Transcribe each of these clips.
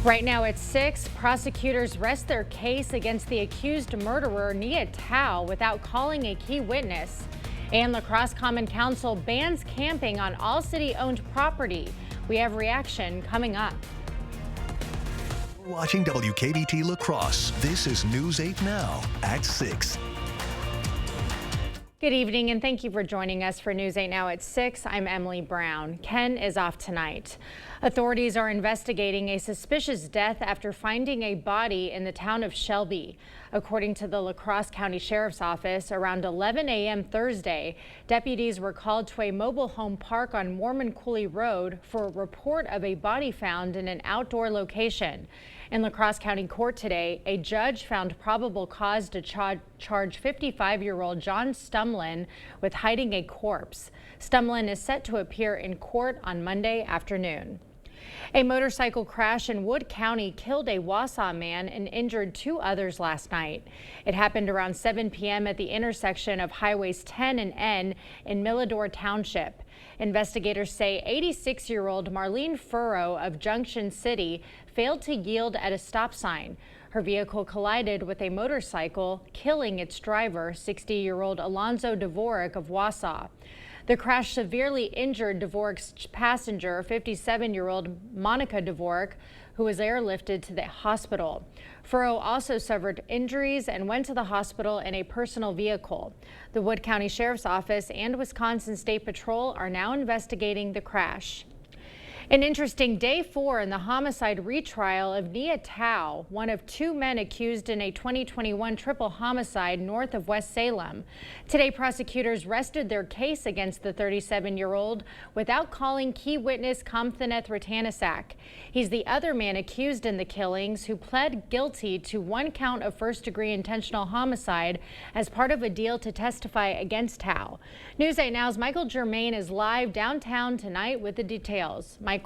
Right now at 6, prosecutors rest their case against the accused murderer Nia Tao without calling a key witness. And La Crosse Common Council bans camping on all city-owned property. We have reaction coming up. Watching WKBT La Crosse. This is News 8 Now at 6. Good evening and thank you for joining us for News 8 Now at 6. I'm Emily Brown. Ken is off tonight. Authorities are investigating a suspicious death after finding a body in the town of Shelby. According to the La Crosse County Sheriff's Office, around 11 a.m. Thursday, deputies were called to a mobile home park on Mormon Coulee Road for a report of a body found in an outdoor location. In La Crosse County Court today, a judge found probable cause to charge 55-year-old John Stumlin with hiding a corpse. Stumlin is set to appear in court on Monday afternoon. A motorcycle crash in Wood County killed a Wausau man and injured 2 others last night. It happened around 7 p.m. at the intersection of Highways 10 and N in Milladore Township. Investigators say 86-year-old Marlene Furrow of Junction City failed to yield at a stop sign. Her vehicle collided with a motorcycle, killing its driver, 60-year-old Alonzo Dvorak of Wausau. The crash severely injured Dvorak's passenger, 57-year-old Monica Dvorak, who was airlifted to the hospital. Furrow also suffered injuries and went to the hospital in a personal vehicle. The Wood County Sheriff's Office and Wisconsin State Patrol are now investigating the crash. An interesting day 4 in the homicide retrial of Nia Tao, one of 2 men accused in a 2021 triple homicide north of West Salem. Today, prosecutors rested their case against the 37-year-old without calling key witness Kamthaneth Ratanasak. He's the other man accused in the killings who pled guilty to 1 count of first-degree intentional homicide as part of a deal to testify against Tao. News 8 Now's Michael Germain is live downtown tonight with the details. Michael.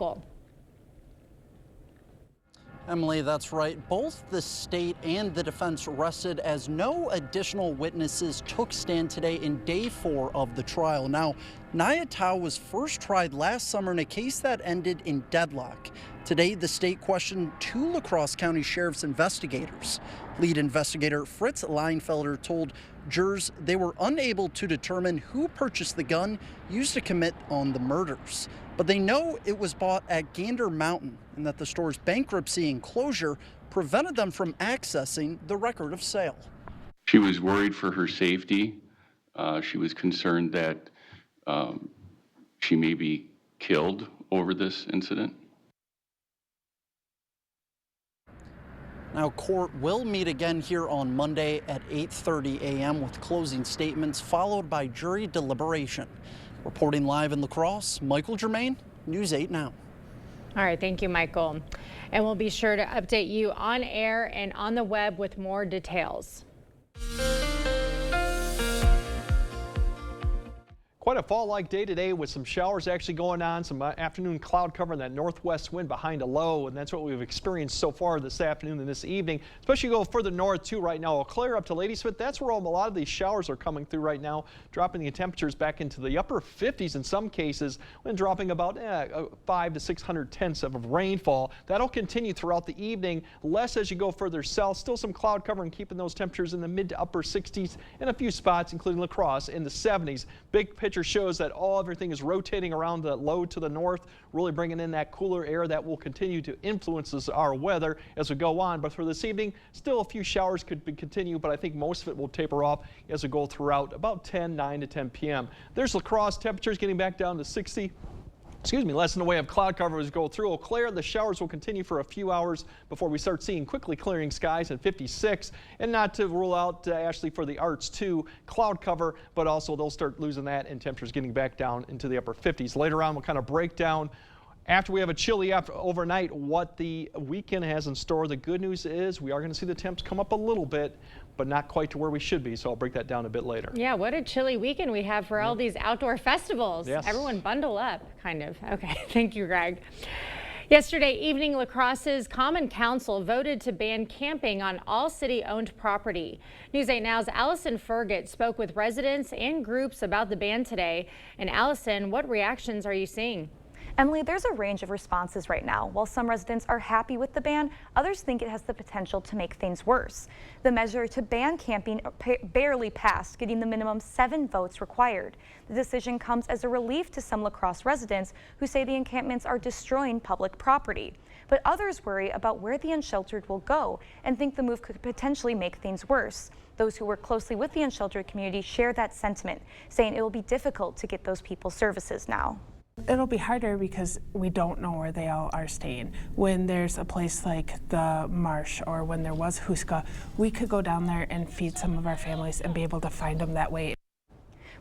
Emily, that's right. Both the state and the defense rested as no additional witnesses took stand today in day 4 of the trial. Now, Nia Tao was first tried last summer in a case that ended in deadlock. Today, the state questioned 2 La Crosse County Sheriff's investigators. Lead investigator Fritz Leinfelder told jurors they were unable to determine who purchased the gun used to commit on the murders. But they know it was bought at Gander Mountain and that the store's bankruptcy and closure prevented them from accessing the record of sale. She was worried for her safety. She was concerned that she may be killed over this incident. Now, court will meet again here on Monday at 8:30 a.m. with closing statements followed by jury deliberation. Reporting live in La Crosse, Michael Germain, News 8 Now. All right, thank you, Michael. And we'll be sure to update you on air and on the web with more details. Quite a fall-like day today with some showers actually going on, some afternoon cloud cover and that northwest wind behind a low, and that's what we've experienced so far this afternoon and this evening. Especially go further north too right now. Eau Claire up to Ladysmith, that's where a lot of these showers are coming through right now, dropping the temperatures back into the upper 50s in some cases, when dropping about 5 to 600 of rainfall. That'll continue throughout the evening, less as you go further south. Still some cloud cover and keeping those temperatures in the mid to upper 60s in a few spots, including La Crosse in the 70s. Big picture shows that everything is rotating around the low to the north, really bringing in that cooler air that will continue to influence our weather as we go on. But for this evening, still a few showers could continue, but I think most of it will taper off as we go throughout about 9 to 10 p.m. There's La Crosse, temperatures getting back down to 60. Less in the way of cloud cover as we go through Eau Claire. The showers will continue for a few hours before we start seeing quickly clearing skies at 56. And not to rule out Ashley for the Arts too, cloud cover, but also they'll start losing that and temperatures getting back down into the upper 50s. Later on, we'll kind of break down after we have a chilly overnight what the weekend has in store. The good news is we are going to see the temps come up a little bit, but not quite to where we should be, so I'll break that down a bit later. Yeah, what a chilly weekend we have for all these outdoor festivals. Yes. Everyone bundle up, kind of. Okay, thank you, Greg. Yesterday evening, La Crosse's Common Council voted to ban camping on all city-owned property. News 8 Now's Allison Fergott spoke with residents and groups about the ban today. And Allison, what reactions are you seeing? Emily, there's a range of responses right now. While some residents are happy with the ban, others think it has the potential to make things worse. The measure to ban camping barely passed, getting the minimum 7 votes required. The decision comes as a relief to some La Crosse residents who say the encampments are destroying public property. But others worry about where the unsheltered will go and think the move could potentially make things worse. Those who work closely with the unsheltered community share that sentiment, saying it will be difficult to get those people services now. It'll be harder because we don't know where they all are staying. When there's a place like the Marsh or when there was Huska, we could go down there and feed some of our families and be able to find them that way.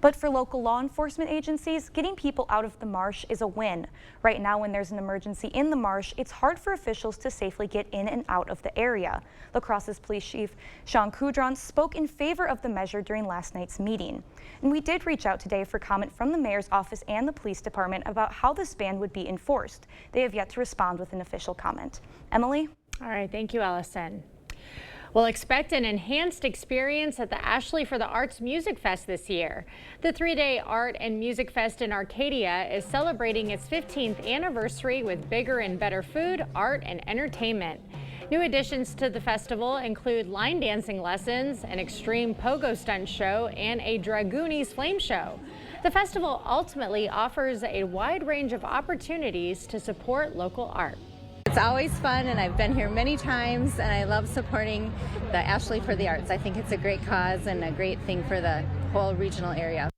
But for local law enforcement agencies, getting people out of the marsh is a win. Right now, when there's an emergency in the marsh, it's hard for officials to safely get in and out of the area. La Crosse's police chief, Sean Coudron, spoke in favor of the measure during last night's meeting. And we did reach out today for comment from the mayor's office and the police department about how this ban would be enforced. They have yet to respond with an official comment. Emily? All right, thank you, Allison. Well, expect an enhanced experience at the Ashley for the Arts Music Fest this year. The 3-day Art and Music Fest in Arcadia is celebrating its 15th anniversary with bigger and better food, art, and entertainment. New additions to the festival include line dancing lessons, an extreme pogo stunt show, and a Dragoonies flame show. The festival ultimately offers a wide range of opportunities to support local art. It's always fun, and I've been here many times, and I love supporting the Ashley for the Arts. I think it's a great cause and a great thing for the whole regional area.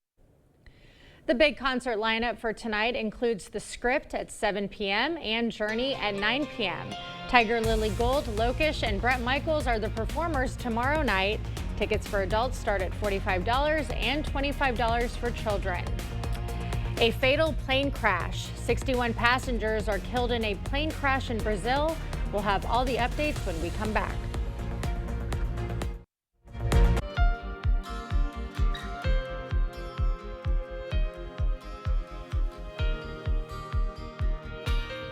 The big concert lineup for tonight includes The Script at 7 p.m. and Journey at 9 p.m. Tiger Lily Gold, Lokish, and Bret Michaels are the performers tomorrow night. Tickets for adults start at $45 and $25 for children. A fatal plane crash. 61 passengers are killed in a plane crash in Brazil. We'll have all the updates when we come back.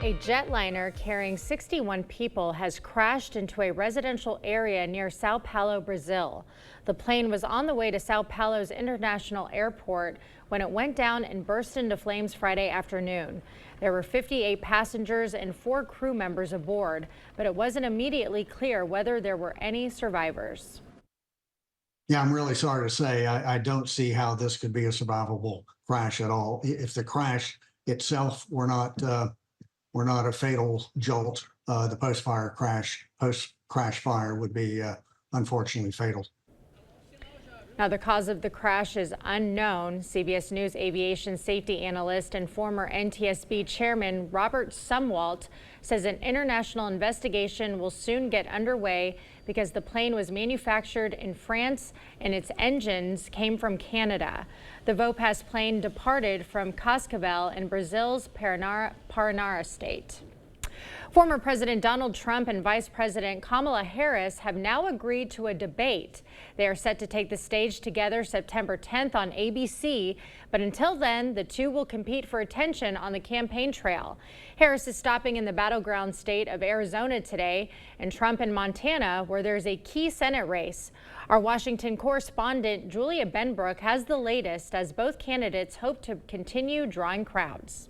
A jetliner carrying 61 people has crashed into a residential area near Sao Paulo, Brazil. The plane was on the way to Sao Paulo's International Airport when it went down and burst into flames Friday afternoon. There were 58 passengers and 4 crew members aboard, but it wasn't immediately clear whether there were any survivors. Yeah, I'm really sorry to say I don't see how this could be a survivable crash at all. If the crash itself were not a fatal jolt, the post-crash fire would be unfortunately fatal. Now, the cause of the crash is unknown. CBS News aviation safety analyst and former NTSB chairman Robert Sumwalt says an international investigation will soon get underway because the plane was manufactured in France and its engines came from Canada. The Vopas plane departed from Cascavel in Brazil's Paraná state. Former President Donald Trump and Vice President Kamala Harris have now agreed to a debate. They are set to take the stage together September 10th on ABC, but until then, the two will compete for attention on the campaign trail. Harris is stopping in the battleground state of Arizona today, and Trump in Montana, where there's a key Senate race. Our Washington correspondent Julia Benbrook has the latest as both candidates hope to continue drawing crowds.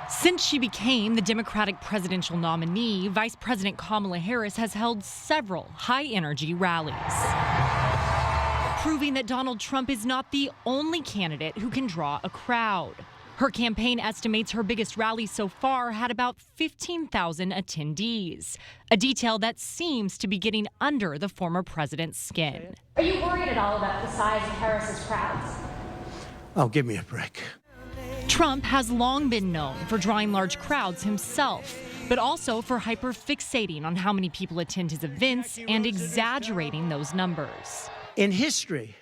Since she became the Democratic presidential nominee, Vice President Kamala Harris has held several high-energy rallies, proving that Donald Trump is not the only candidate who can draw a crowd. Her campaign estimates her biggest rally so far had about 15,000 attendees, a detail that seems to be getting under the former president's skin. Are you worried at all about the size of Harris's crowds? Oh, give me a break. Trump has long been known for drawing large crowds himself, but also for hyper-fixating on how many people attend his events and exaggerating those numbers. In history,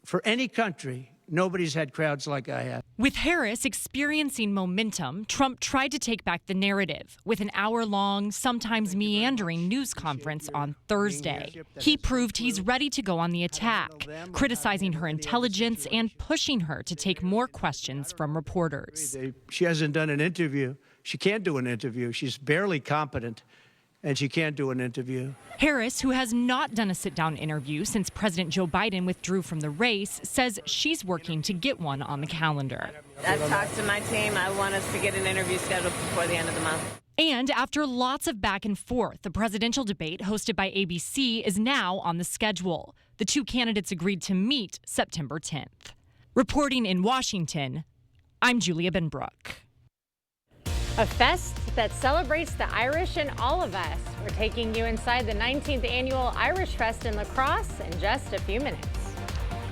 for any country, nobody's had crowds like I have. With Harris experiencing momentum, Trump tried to take back the narrative with an hour-long, sometimes meandering news conference on Thursday. He proved he's ready to go on the attack, criticizing her intelligence and pushing her to take more questions from reporters. She hasn't done an interview. She can't do an interview. She's barely competent. and she can't do an interview. Harris, who has not done a sit-down interview since President Joe Biden withdrew from the race, says she's working to get one on the calendar. I've talked to my team. I want us to get an interview scheduled before the end of the month. And after lots of back and forth, the presidential debate hosted by ABC is now on the schedule. The two candidates agreed to meet September 10th. Reporting in Washington, I'm Julia Benbrook. A fest that celebrates the Irish in all of us. We're taking you inside the 19th annual Irish Fest in La Crosse in just a few minutes.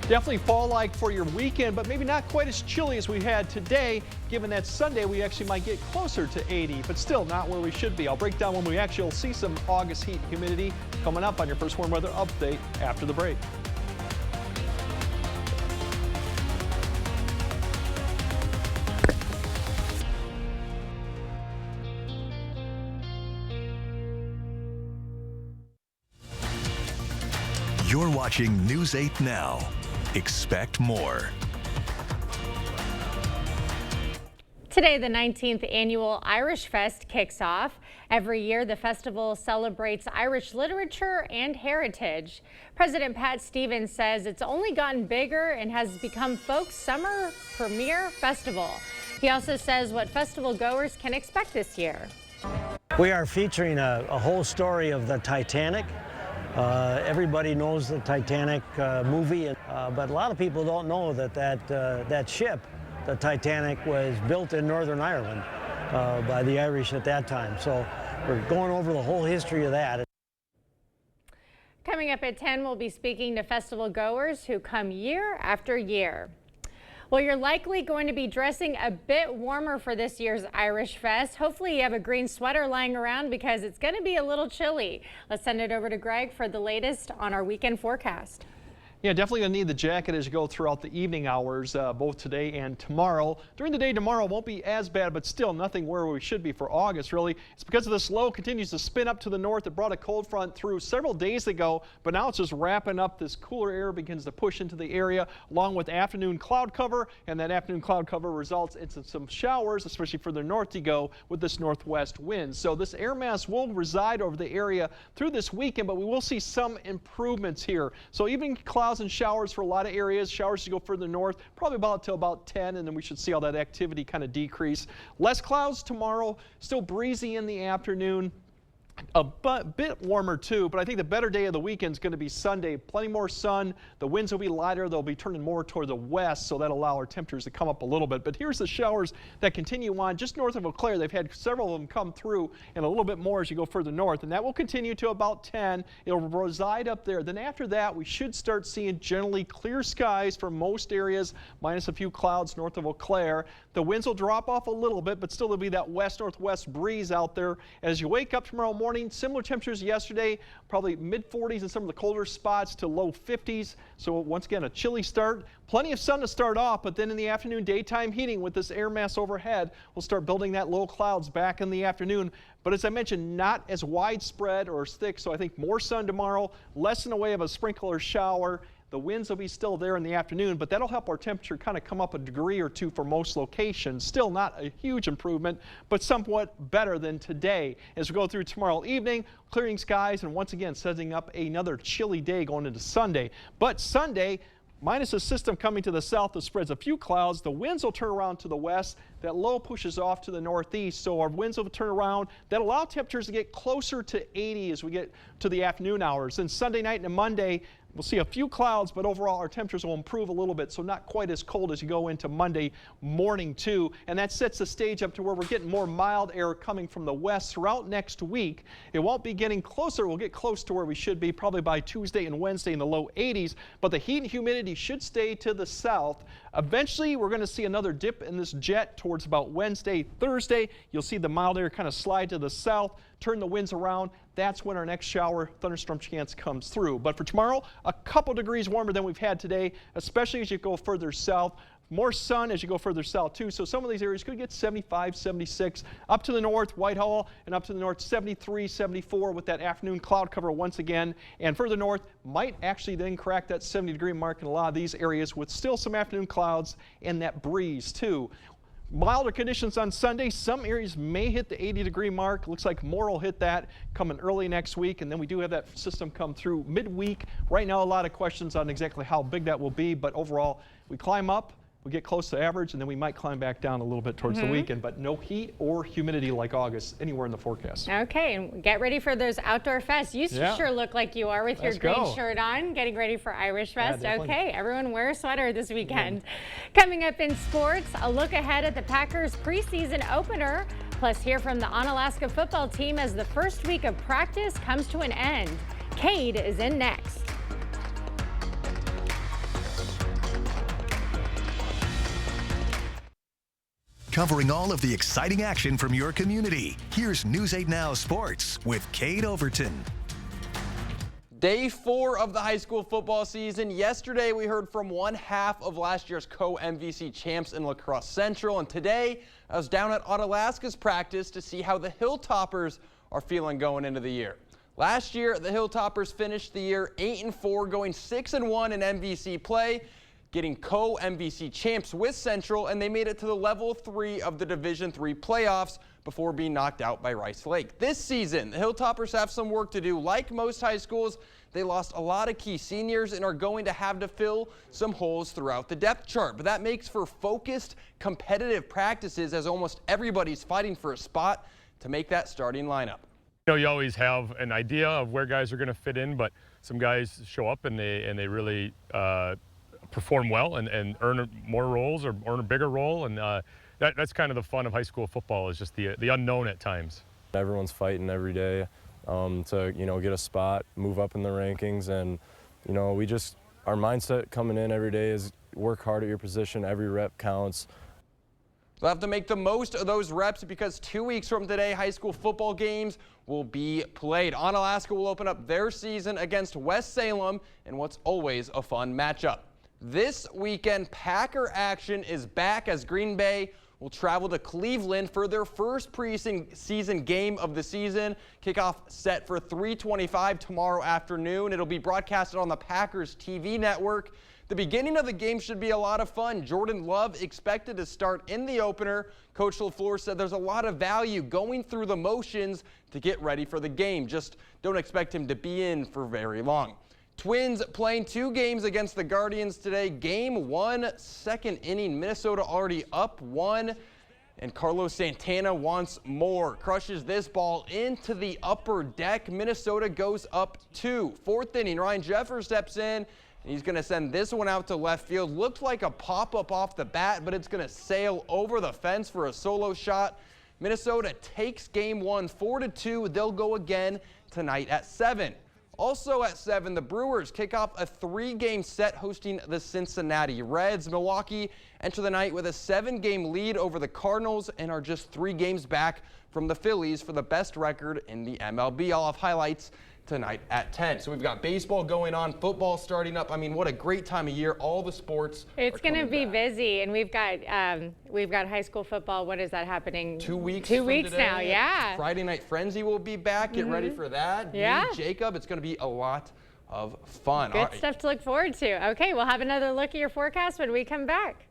Definitely fall-like for your weekend, but maybe not quite as chilly as we had today, given that Sunday we actually might get closer to 80, but still not where we should be. I'll break down when we actually will see some August heat and humidity coming up on your first warm weather update after the break. You're watching News 8 Now. Expect more. Today, the 19th annual Irish Fest kicks off. Every year, the festival celebrates Irish literature and heritage. President Pat Stevens says it's only gotten bigger and has become folks' summer premier festival. He also says what festival goers can expect this year. We are featuring a whole story of the Titanic. Everybody knows the Titanic movie, but a lot of people don't know that that ship, the Titanic, was built in Northern Ireland by the Irish at that time. So we're going over the whole history of that. Coming up at 10, we'll be speaking to festival goers who come year after year. Well, you're likely going to be dressing a bit warmer for this year's Irish Fest. Hopefully you have a green sweater lying around because it's going to be a little chilly. Let's send it over to Greg for the latest on our weekend forecast. Yeah, definitely going to need the jacket as you go throughout the evening hours, both today and tomorrow. During the day tomorrow won't be as bad, but still nothing where we should be for August, really. It's because of this low continues to spin up to the north. It brought a cold front through several days ago, but now it's just wrapping up. This cooler air begins to push into the area along with afternoon cloud cover, and that afternoon cloud cover results in some showers, especially further north you go with this northwest wind. So this air mass will reside over the area through this weekend, but we will see some improvements here. So even clouds and showers for a lot of areas. Showers to go further north, probably till about 10, and then we should see all that activity kind of decrease. Less clouds tomorrow, still breezy in the afternoon. A bit warmer too, but I think the better day of the weekend is going to be Sunday. Plenty more sun. The winds will be lighter. They'll be turning more toward the west, so that'll allow our temperatures to come up a little bit. But here's the showers that continue on just north of Eau Claire. They've had several of them come through and a little bit more as you go further north, and that will continue to about 10. It'll reside up there. Then after that, we should start seeing generally clear skies for most areas, minus a few clouds north of Eau Claire. The winds will drop off a little bit, but still there'll be that west-northwest breeze out there. As you wake up tomorrow morning, similar temperatures yesterday, probably mid-40s in some of the colder spots to low 50s. So once again, a chilly start. Plenty of sun to start off, but then in the afternoon, daytime heating with this air mass overhead, we'll start building that low clouds back in the afternoon. But as I mentioned, not as widespread or as thick, so I think more sun tomorrow, less in the way of a sprinkle or shower. The winds will be still there in the afternoon, but that'll help our temperature kind of come up a degree or two for most locations. Still not a huge improvement, but somewhat better than today. As we go through tomorrow evening, clearing skies and once again setting up another chilly day going into Sunday. But Sunday, minus a system coming to the south that spreads a few clouds, the winds will turn around to the west. That low pushes off to the northeast, so our winds will turn around. That'll allow temperatures to get closer to 80 as we get to the afternoon hours. Then Sunday night and Monday, we'll see a few clouds, but overall our temperatures will improve a little bit, so not quite as cold as you go into Monday morning too. And that sets the stage up to where we're getting more mild air coming from the west throughout next week. It won't be getting closer. We'll get close to where we should be probably by Tuesday and Wednesday in the low 80s, but the heat and humidity should stay to the south. Eventually, we're going to see another dip in this jet towards about Wednesday, Thursday. You'll see the mild air kind of slide to the south, turn the winds around. That's when our next shower thunderstorm chance comes through. But for tomorrow, a couple degrees warmer than we've had today, especially as you go further south. More sun as you go further south too, so some of these areas could get 75, 76. Up to the north, Whitehall, and up to the north, 73, 74 with that afternoon cloud cover once again. And further north might actually then crack that 70-degree mark in a lot of these areas with still some afternoon clouds and that breeze too. Milder conditions on Sunday. Some areas may hit the 80-degree mark. Looks like more will hit that coming early next week. And then we do have that system come through midweek. Right now, a lot of questions on exactly how big that will be. But overall, we climb up, we get close to average, and then we might climb back down a little bit towards the weekend. But no heat or humidity like August anywhere in the forecast. Okay, and get ready for those outdoor fests. You sure look like you are with your green shirt on, getting ready for Irish Fest. Okay, everyone wear a sweater this weekend. Coming up in sports, a look ahead at the Packers preseason opener. Plus, hear from the Onalaska football team as the first week of practice comes to an end. Cade is in next. Covering all of the exciting action from your community. Here's News 8 Now Sports with Cade Overton. Day 4 of the high school football season. Yesterday, we heard from one half of last year's co-MVC champs in La Crosse Central. And today, I was down at Onalaska's practice to see how the Hilltoppers are feeling going into the year. Last year, the Hilltoppers finished the year 8-4, going 6-1 in MVC play, getting co-MVC champs with Central, and they made it to the level 3 of the Division III playoffs before being knocked out by Rice Lake. This season, the Hilltoppers have some work to do. Like most high schools, they lost a lot of key seniors and are going to have to fill some holes throughout the depth chart. But that makes for focused, competitive practices as almost everybody's fighting for a spot to make that starting lineup. You know, you always have an idea of where guys are going to fit in, but some guys show up and they really perform well and earn more roles or earn a bigger role, and that's kind of the fun of high school football, is just the unknown at times. Everyone's fighting every day to get a spot, move up in the rankings, and our mindset coming in every day is work hard at your position. Every rep counts. They'll have to make the most of those reps because 2 weeks from today, high school football games will be played. Onalaska will open up their season against West Salem in what's always a fun matchup. This weekend, Packer action is back as Green Bay will travel to Cleveland for their first preseason game of the season. Kickoff set for 3:25 tomorrow afternoon. It'll be broadcasted on the Packers TV network. The beginning of the game should be a lot of fun. Jordan Love expected to start in the opener. Coach LaFleur said there's a lot of value going through the motions to get ready for the game. Just don't expect him to be in for very long. Twins playing 2 games against the Guardians today. Game 1, second inning. Minnesota already up 1, and Carlos Santana wants more. Crushes this ball into the upper deck. Minnesota goes up 2. 4th inning, Ryan Jeffers steps in, and he's going to send this one out to left field. Looked like a pop-up off the bat, but it's going to sail over the fence for a solo shot. Minnesota takes game 1, 4-2. They'll go again tonight at 7. Also at 7, the Brewers kick off a 3-game set hosting the Cincinnati Reds. Milwaukee enter the night with a 7-game lead over the Cardinals and are just 3 games back from the Phillies for the best record in the MLB. I'll have highlights tonight at 10. So we've got baseball going on, football starting up. I mean, what a great time of year. All the sports. It's going to be busy, and we've got high school football. What is that happening? 2 weeks. 2 weeks today. now. Yeah. Friday Night Frenzy will be back. Get ready for that. Yeah. Me, Jacob. It's going to be a lot of fun. Good stuff to look forward to. Okay, we'll have another look at your forecast when we come back.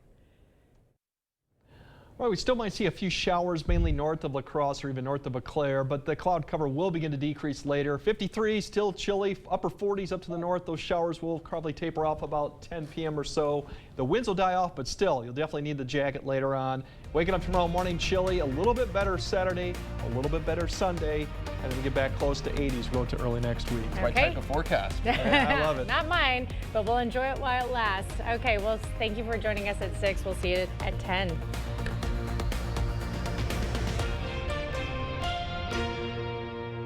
Well, we still might see a few showers, mainly north of La Crosse or even north of Eau Claire, but the cloud cover will begin to decrease later. 53, still chilly, upper 40s up to the north. Those showers will probably taper off about 10 p.m. or so. The winds will die off, but still, you'll definitely need the jacket later on. Waking up tomorrow morning chilly, a little bit better Saturday, a little bit better Sunday, and then we get back close to 80s going to early next week. Right type of forecast. Yeah, I love it. Not mine, but we'll enjoy it while it lasts. Okay, well, thank you for joining us at 6. We'll see you at 10.